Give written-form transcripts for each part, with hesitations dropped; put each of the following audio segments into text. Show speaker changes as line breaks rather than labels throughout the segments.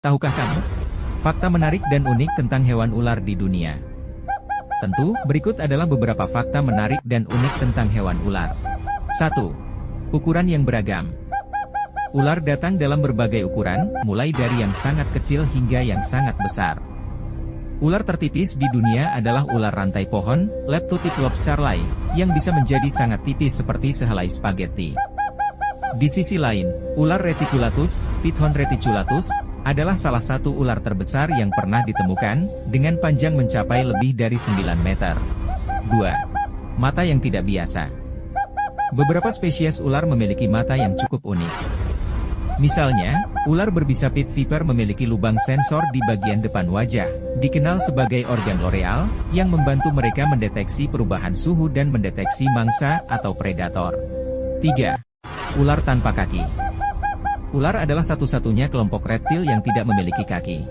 Tahukah kamu? Fakta menarik dan unik tentang hewan ular di dunia. Tentu, berikut adalah beberapa fakta menarik dan unik tentang hewan ular. 1. Ukuran yang beragam. Ular datang dalam berbagai ukuran, mulai dari yang sangat kecil hingga yang sangat besar. Ular tertipis di dunia adalah ular rantai pohon, Leptotyphlops charley, yang bisa menjadi sangat tipis seperti sehelai spaghetti. Di sisi lain, ular reticulatus, Python reticulatus, adalah salah satu ular terbesar yang pernah ditemukan, dengan panjang mencapai lebih dari 9 meter. 2. Mata yang tidak biasa. Beberapa spesies ular memiliki mata yang cukup unik. Misalnya, ular berbisa pit viper memiliki lubang sensor di bagian depan wajah, dikenal sebagai organ loreal, yang membantu mereka mendeteksi perubahan suhu dan mendeteksi mangsa atau predator. 3. Ular tanpa kaki. Ular adalah satu-satunya kelompok reptil yang tidak memiliki kaki.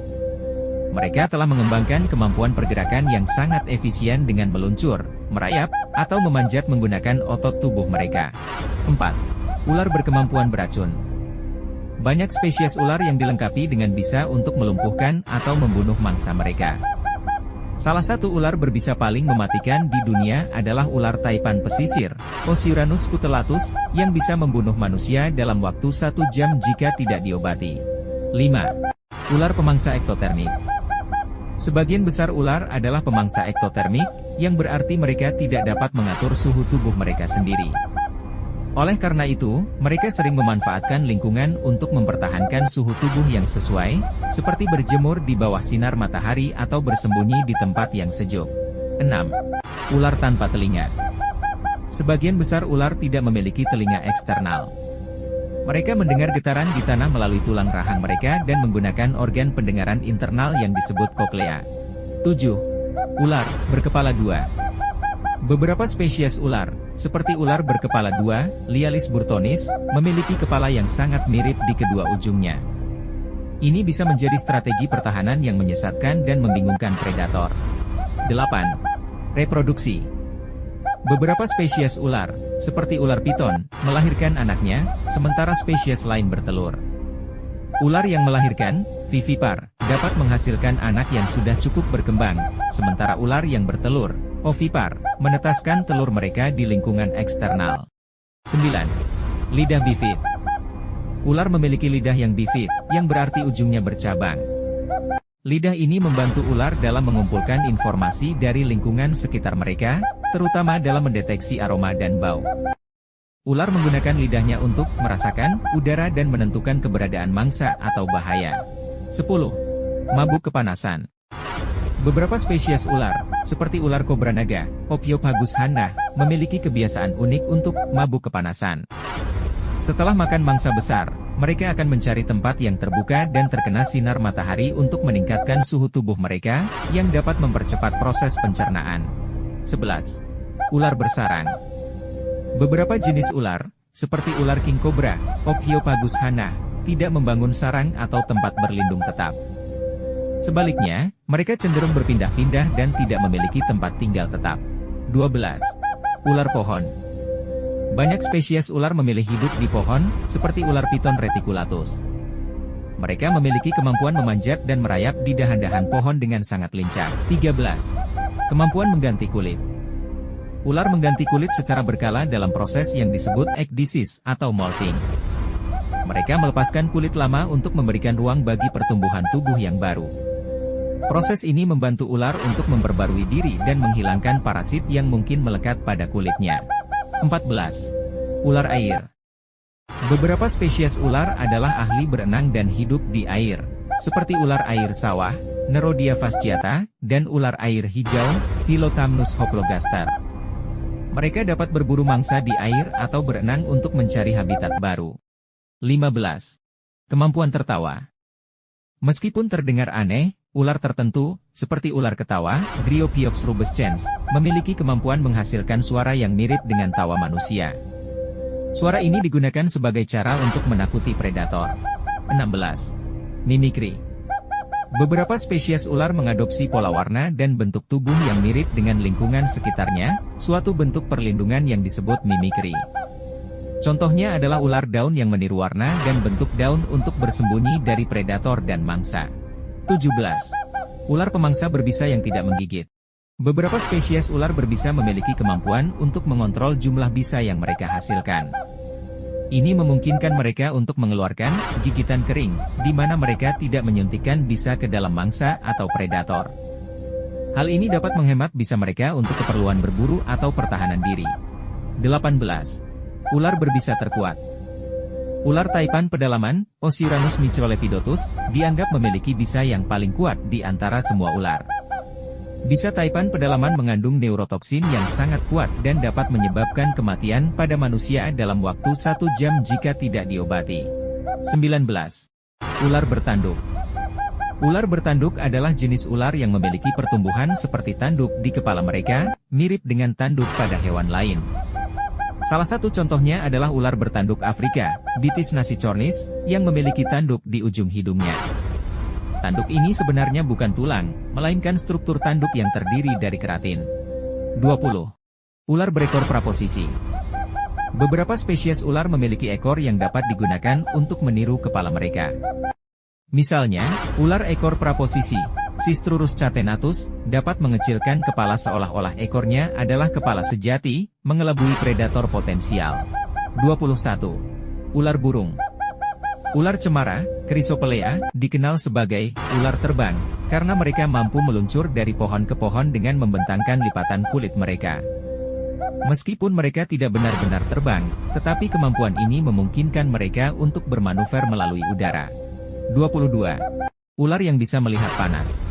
Mereka telah mengembangkan kemampuan pergerakan yang sangat efisien dengan meluncur, merayap, atau memanjat menggunakan otot tubuh mereka. 4. Ular berkemampuan beracun. Banyak spesies ular yang dilengkapi dengan bisa untuk melumpuhkan atau membunuh mangsa mereka. Salah satu ular berbisa paling mematikan di dunia adalah ular taipan pesisir, Osyuranus cutellatus, yang bisa membunuh manusia dalam waktu 1 jam jika tidak diobati. 5. Ular pemangsa ektotermik. Sebagian besar ular adalah pemangsa ektotermik, yang berarti mereka tidak dapat mengatur suhu tubuh mereka sendiri. Oleh karena itu, mereka sering memanfaatkan lingkungan untuk mempertahankan suhu tubuh yang sesuai, seperti berjemur di bawah sinar matahari atau bersembunyi di tempat yang sejuk. 6. Ular tanpa telinga. Sebagian besar ular tidak memiliki telinga eksternal. Mereka mendengar getaran di tanah melalui tulang rahang mereka dan menggunakan organ pendengaran internal yang disebut koklea. 7. Ular berkepala dua. Beberapa spesies ular, seperti ular berkepala dua, Lialis burtonis, memiliki kepala yang sangat mirip di kedua ujungnya. Ini bisa menjadi strategi pertahanan yang menyesatkan dan membingungkan predator. 8. Reproduksi. Beberapa spesies ular, seperti ular piton, melahirkan anaknya, sementara spesies lain bertelur. Ular yang melahirkan, vivipar, dapat menghasilkan anak yang sudah cukup berkembang, sementara ular yang bertelur, ovipar, menetaskan telur mereka di lingkungan eksternal. 9. Lidah bifid. Ular memiliki lidah yang bifid, yang berarti ujungnya bercabang. Lidah ini membantu ular dalam mengumpulkan informasi dari lingkungan sekitar mereka, terutama dalam mendeteksi aroma dan bau. Ular menggunakan lidahnya untuk merasakan udara dan menentukan keberadaan mangsa atau bahaya. 10. Mabuk kepanasan. Beberapa spesies ular, seperti ular kobra naga, Ophiopagus hannah, memiliki kebiasaan unik untuk mabuk kepanasan. Setelah makan mangsa besar, mereka akan mencari tempat yang terbuka dan terkena sinar matahari untuk meningkatkan suhu tubuh mereka, yang dapat mempercepat proses pencernaan. 11. Ular bersarang. Beberapa jenis ular, seperti ular king cobra, Ophiopagus hannah, tidak membangun sarang atau tempat berlindung tetap. Sebaliknya, mereka cenderung berpindah-pindah dan tidak memiliki tempat tinggal tetap. 12. Ular pohon. Banyak spesies ular memilih hidup di pohon, seperti ular piton reticulatus. Mereka memiliki kemampuan memanjat dan merayap di dahan-dahan pohon dengan sangat lincah. 13. Kemampuan mengganti kulit. Ular mengganti kulit secara berkala dalam proses yang disebut ekdisis atau molting. Mereka melepaskan kulit lama untuk memberikan ruang bagi pertumbuhan tubuh yang baru. Proses ini membantu ular untuk memperbarui diri dan menghilangkan parasit yang mungkin melekat pada kulitnya. 14. Ular air. Beberapa spesies ular adalah ahli berenang dan hidup di air, seperti ular air sawah, Nerodia fasciata, dan ular air hijau, Pilotamnus hoplogaster. Mereka dapat berburu mangsa di air atau berenang untuk mencari habitat baru. 15. Kemampuan tertawa. Meskipun terdengar aneh, ular tertentu, seperti ular ketawa, Dryopyops rubescens, memiliki kemampuan menghasilkan suara yang mirip dengan tawa manusia. Suara ini digunakan sebagai cara untuk menakuti predator. 16. Mimikri. Beberapa spesies ular mengadopsi pola warna dan bentuk tubuh yang mirip dengan lingkungan sekitarnya, suatu bentuk perlindungan yang disebut mimikri. Contohnya adalah ular daun yang meniru warna dan bentuk daun untuk bersembunyi dari predator dan mangsa. 17. Ular pemangsa berbisa yang tidak menggigit. Beberapa spesies ular berbisa memiliki kemampuan untuk mengontrol jumlah bisa yang mereka hasilkan. Ini memungkinkan mereka untuk mengeluarkan gigitan kering, di mana mereka tidak menyuntikkan bisa ke dalam mangsa atau predator. Hal ini dapat menghemat bisa mereka untuk keperluan berburu atau pertahanan diri. 18. Ular berbisa terkuat. Ular taipan pedalaman, Oceranus microlepidotus, dianggap memiliki bisa yang paling kuat di antara semua ular. Bisa taipan pedalaman mengandung neurotoksin yang sangat kuat dan dapat menyebabkan kematian pada manusia dalam waktu 1 jam jika tidak diobati. 19. Ular bertanduk. Ular bertanduk adalah jenis ular yang memiliki pertumbuhan seperti tanduk di kepala mereka, mirip dengan tanduk pada hewan lain. Salah satu contohnya adalah ular bertanduk Afrika, Bitis nasicornis, yang memiliki tanduk di ujung hidungnya. Tanduk ini sebenarnya bukan tulang, melainkan struktur tanduk yang terdiri dari keratin. 20. Ular berekor praposisi. Beberapa spesies ular memiliki ekor yang dapat digunakan untuk meniru kepala mereka. Misalnya, ular ekor praposisi, Sistrurus catenatus, dapat mengecilkan kepala seolah-olah ekornya adalah kepala sejati, mengelabui predator potensial. 21. Ular burung. Ular cemara, Chrysopelea, dikenal sebagai ular terbang, karena mereka mampu meluncur dari pohon ke pohon dengan membentangkan lipatan kulit mereka. Meskipun mereka tidak benar-benar terbang, tetapi kemampuan ini memungkinkan mereka untuk bermanuver melalui udara. 22. Ular yang bisa melihat panas.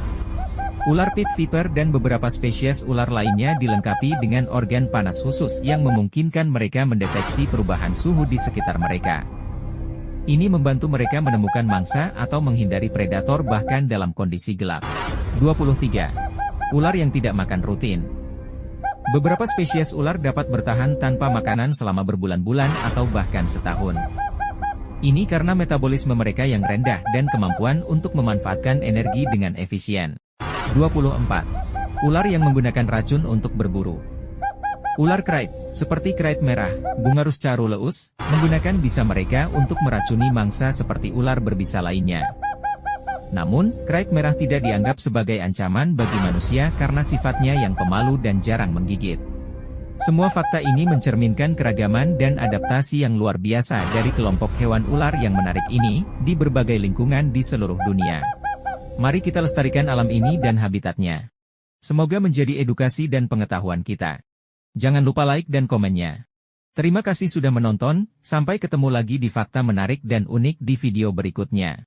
Ular pit viper dan beberapa spesies ular lainnya dilengkapi dengan organ panas khusus yang memungkinkan mereka mendeteksi perubahan suhu di sekitar mereka. Ini membantu mereka menemukan mangsa atau menghindari predator bahkan dalam kondisi gelap. 23. Ular yang tidak makan rutin. Beberapa spesies ular dapat bertahan tanpa makanan selama berbulan-bulan atau bahkan setahun. Ini karena metabolisme mereka yang rendah dan kemampuan untuk memanfaatkan energi dengan efisien. 24. Ular yang menggunakan racun untuk berburu. Ular krait, seperti krait merah, Bungarus caruleus, menggunakan bisa mereka untuk meracuni mangsa seperti ular berbisa lainnya. Namun, krait merah tidak dianggap sebagai ancaman bagi manusia karena sifatnya yang pemalu dan jarang menggigit. Semua fakta ini mencerminkan keragaman dan adaptasi yang luar biasa dari kelompok hewan ular yang menarik ini, di berbagai lingkungan di seluruh dunia. Mari kita lestarikan alam ini dan habitatnya. Semoga menjadi edukasi dan pengetahuan kita. Jangan lupa like dan komennya. Terima kasih sudah menonton, sampai ketemu lagi di fakta menarik dan unik di video berikutnya.